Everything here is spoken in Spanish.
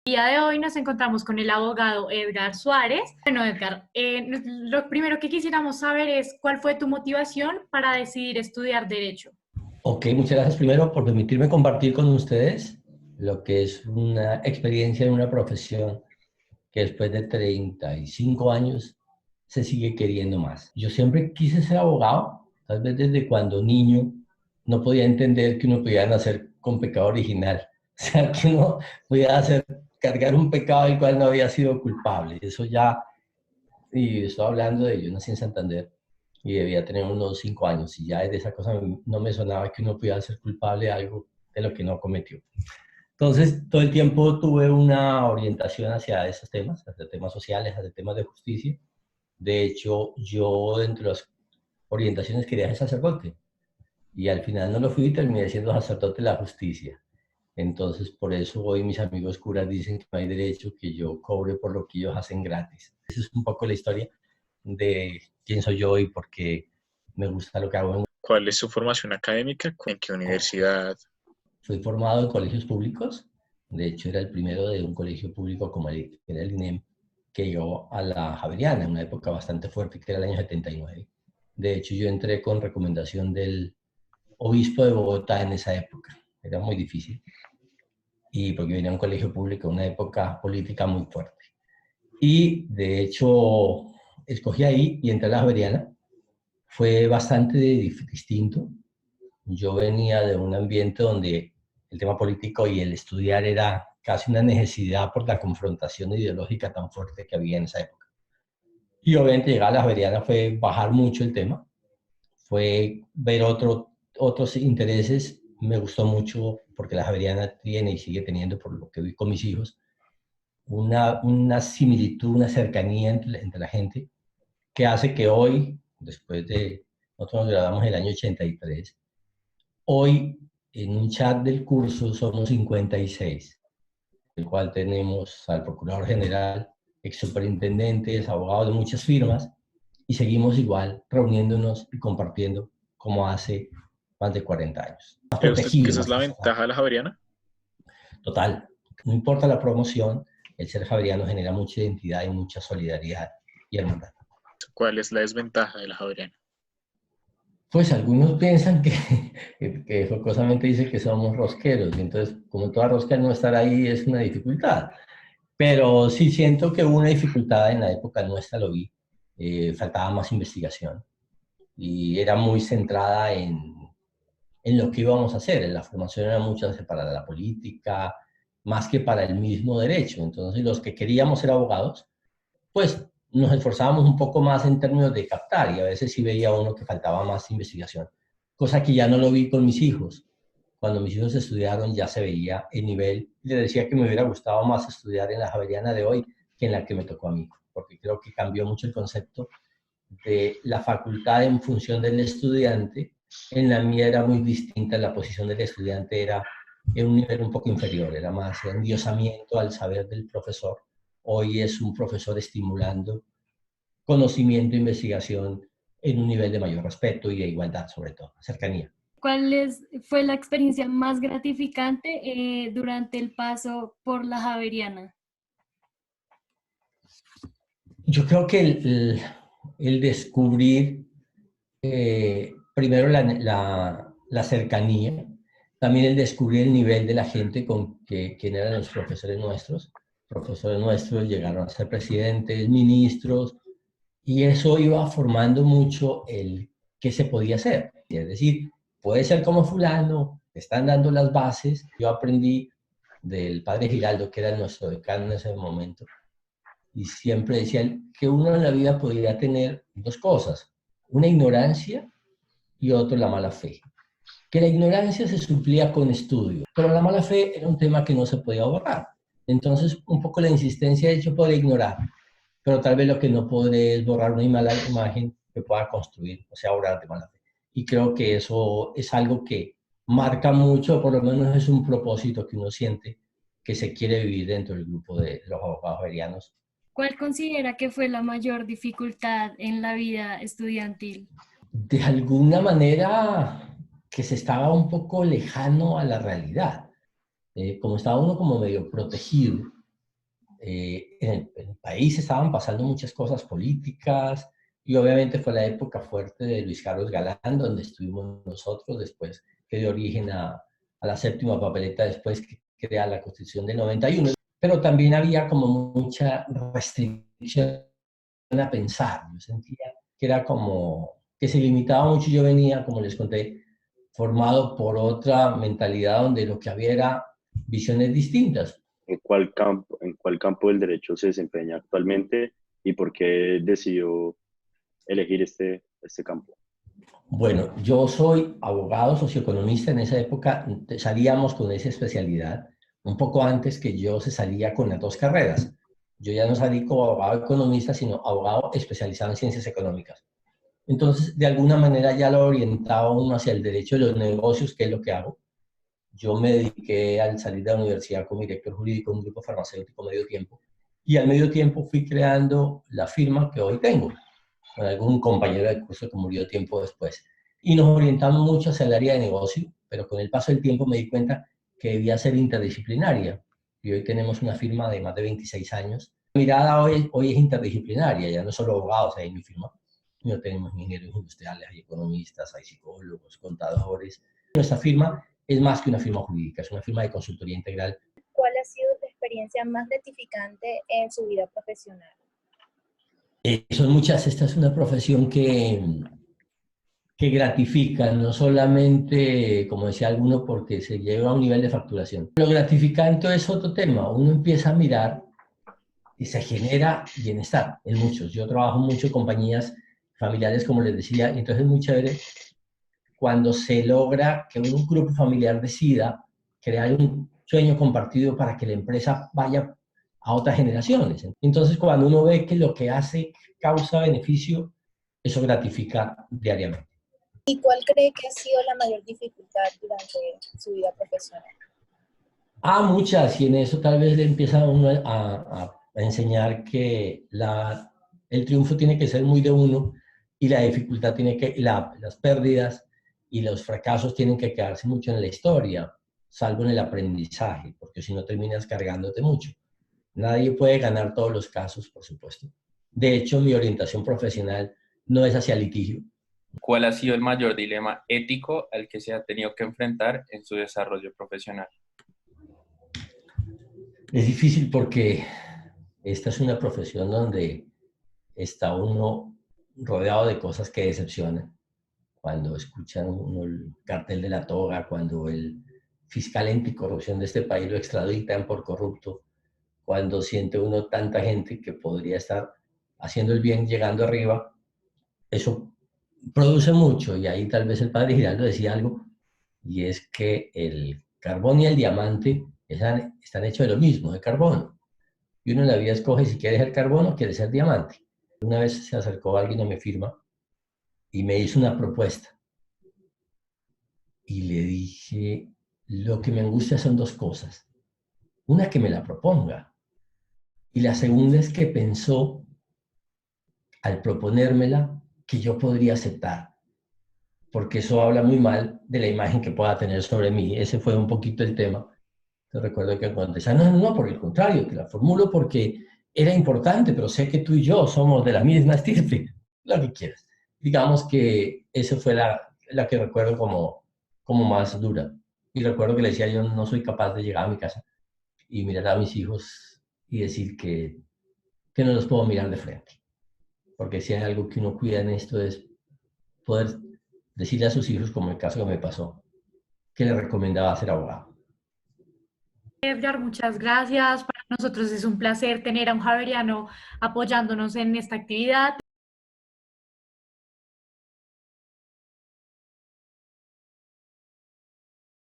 El día de hoy nos encontramos con el abogado Edgar Suárez. Bueno, Edgar, lo primero que quisiéramos saber es cuál fue tu motivación para decidir estudiar Derecho. Ok, muchas gracias primero por permitirme compartir con ustedes lo que es una experiencia en una profesión que después de 35 años se sigue queriendo más. Yo siempre quise ser abogado, tal vez desde cuando niño no podía entender que uno podía nacer con pecado original, o sea, que uno podía cargar un pecado del cual no había sido culpable. Eso ya, y estoy hablando de, yo nací en Santander y debía tener unos 5 años y ya desde esa cosa no me sonaba que uno pudiera ser culpable de algo de lo que no cometió. Entonces, todo el tiempo tuve una orientación hacia esos temas, hacia temas sociales, hacia temas de justicia. De hecho, yo entre las orientaciones quería ser sacerdote y al final no lo fui y terminé siendo sacerdote de la justicia. Entonces, por eso hoy mis amigos curas dicen que no hay derecho que yo cobre por lo que ellos hacen gratis. Esa es un poco la historia de quién soy yo y por qué me gusta lo que hago. ¿Cuál es su formación académica? ¿En qué universidad? Fui formado en colegios públicos. De hecho, era el primero de un colegio público como era el INEM, que llegó a la Javeriana en una época bastante fuerte, que era el año 79. De hecho, yo entré con recomendación del obispo de Bogotá en esa época. Era muy difícil. Y porque venía a un colegio público en una época política muy fuerte. Y de hecho, escogí ahí y entré a la Javeriana. Fue bastante distinto. Yo venía de un ambiente donde el tema político y el estudiar era casi una necesidad por la confrontación ideológica tan fuerte que había en esa época. Y obviamente llegar a la Javeriana fue bajar mucho el tema, fue ver otros intereses. Me gustó mucho porque la Javeriana tiene y sigue teniendo, por lo que vi con mis hijos, una similitud, una cercanía entre la gente que hace que hoy, después de, nosotros nos graduamos en el año 83, hoy en un chat del curso somos 56, el cual tenemos al procurador general, ex superintendentes, abogados de muchas firmas, y seguimos igual reuniéndonos y compartiendo como hace más de 40 años. Más ¿Cree usted que protegido, esa es más la preservado. ventaja de la Javeriana? Total, no importa la promoción, el ser javeriano genera mucha identidad y mucha solidaridad y hermandad. ¿Cuál es la desventaja de la Javeriana? Pues algunos piensan que jocosamente dice que somos rosqueros, y entonces como toda rosca no estar ahí es una dificultad. Pero sí siento que hubo una dificultad en la época nuestra, lo vi. Faltaba más investigación y era muy centrada en lo que íbamos a hacer. La formación era muchas veces para la política, más que para el mismo derecho. Entonces los que queríamos ser abogados, pues nos esforzábamos un poco más en términos de captar y a veces sí veía uno que faltaba más investigación, cosa que ya no lo vi con mis hijos. Cuando mis hijos estudiaron ya se veía el nivel. Les decía que me hubiera gustado más estudiar en la Javeriana de hoy que en la que me tocó a mí, porque creo que cambió mucho el concepto de la facultad en función del estudiante. En la mía era muy distinta, la posición del estudiante era en un nivel un poco inferior, era más endiosamiento al saber del profesor. Hoy es un profesor estimulando conocimiento e investigación en un nivel de mayor respeto y de igualdad, sobre todo, cercanía. Fue la experiencia más gratificante durante el paso por la Javeriana? Yo creo que el descubrir primero la cercanía, también el descubrir el nivel de la gente con quien eran los profesores nuestros. Profesores nuestros llegaron a ser presidentes, ministros, y eso iba formando mucho el qué se podía hacer. Es decir, puede ser como fulano, están dando las bases. Yo aprendí del padre Giraldo, que era nuestro decano en ese momento, y siempre decía que uno en la vida podría tener dos cosas, una ignorancia y otro la mala fe. Que la ignorancia se suplía con estudio, pero la mala fe era un tema que no se podía borrar. Entonces, un poco la insistencia de hecho podría ignorar, pero tal vez lo que no podré es borrar una mala imagen que pueda construir, o sea, obrar de mala fe. Y creo que eso es algo que marca mucho, por lo menos es un propósito que uno siente que se quiere vivir dentro del grupo de los abogados verianos. ¿Cuál considera que fue la mayor dificultad en la vida estudiantil? De alguna manera que se estaba un poco lejano a la realidad. Como estaba uno como medio protegido, en el país estaban pasando muchas cosas políticas y obviamente fue la época fuerte de Luis Carlos Galán, donde estuvimos nosotros, después que dio origen a la séptima papeleta, después que crea la Constitución del 91, pero también había como mucha restricción a pensar. Yo sentía que era como que se limitaba mucho. Yo venía, como les conté, formado por otra mentalidad donde lo que había era visiones distintas. ¿En cuál campo del derecho se desempeña actualmente y por qué decidió elegir este campo? Bueno, yo soy abogado socioeconomista. En esa época salíamos con esa especialidad. Un poco antes que yo se salía con las dos carreras. Yo ya no salí como abogado economista, sino abogado especializado en ciencias económicas. Entonces, de alguna manera ya lo orientaba uno hacia el derecho de los negocios, que es lo que hago. Yo me dediqué al salir de la universidad como director jurídico de un grupo farmacéutico medio tiempo. Y al medio tiempo fui creando la firma que hoy tengo, con algún compañero de curso que murió tiempo después. Y nos orientamos mucho hacia el área de negocio, pero con el paso del tiempo me di cuenta que debía ser interdisciplinaria. Y hoy tenemos una firma de más de 26 años. Mi mirada hoy es interdisciplinaria, ya no solo abogados hay en mi firma, sino tenemos ingenieros industriales, hay economistas, hay psicólogos, contadores. Nuestra firma es más que una firma jurídica, es una firma de consultoría integral. ¿Cuál ha sido tu experiencia más gratificante en su vida profesional? Son muchas. Esta es una profesión que gratifica, no solamente, como decía alguno, porque se lleva a un nivel de facturación. Lo gratificante es otro tema. Uno empieza a mirar y se genera bienestar en muchos. Yo trabajo mucho en compañías familiares, como les decía, y entonces es muy chévere cuando se logra que un grupo familiar decida crear un sueño compartido para que la empresa vaya a otras generaciones. Entonces, cuando uno ve que lo que hace causa beneficio, eso gratifica diariamente. ¿Y cuál cree que ha sido la mayor dificultad durante su vida profesional? Muchas, y en eso tal vez le empieza a uno a enseñar que el triunfo tiene que ser muy de uno y la dificultad tiene que, las pérdidas y los fracasos tienen que quedarse mucho en la historia, salvo en el aprendizaje, porque si no terminas cargándote mucho. Nadie puede ganar todos los casos, por supuesto. De hecho, mi orientación profesional no es hacia litigio. ¿Cuál ha sido el mayor dilema ético al que se ha tenido que enfrentar en su desarrollo profesional? Es difícil porque esta es una profesión donde está uno rodeado de cosas que decepcionan. Cuando escuchan uno el cartel de la toga, cuando el fiscal anticorrupción de este país lo extraditan por corrupto, cuando siente uno tanta gente que podría estar haciendo el bien llegando arriba, eso produce mucho. Y ahí tal vez el padre Giraldo decía algo, y es que el carbón y el diamante están hechos de lo mismo, de carbono. Y uno en la vida escoge si quiere ser carbono o quiere ser diamante. Una vez se acercó alguien a mi firma y me hizo una propuesta. Y le dije, lo que me angustia son dos cosas. Una, que me la proponga. Y la segunda es que pensó, al proponérmela, que yo podría aceptar. Porque eso habla muy mal de la imagen que pueda tener sobre mí. Ese fue un poquito el tema. Yo recuerdo que cuando decía, no, por el contrario, te la formulo porque era importante, pero sé que tú y yo somos de la misma estirpe, lo que quieras. Digamos que esa fue la que recuerdo como más dura. Y recuerdo que le decía, yo no soy capaz de llegar a mi casa y mirar a mis hijos y decir que no los puedo mirar de frente. Porque si hay algo que uno cuida en esto es poder decirle a sus hijos, como el caso que me pasó, que le recomendaba ser abogado. Edgar, muchas gracias. Para nosotros es un placer tener a un javeriano apoyándonos en esta actividad.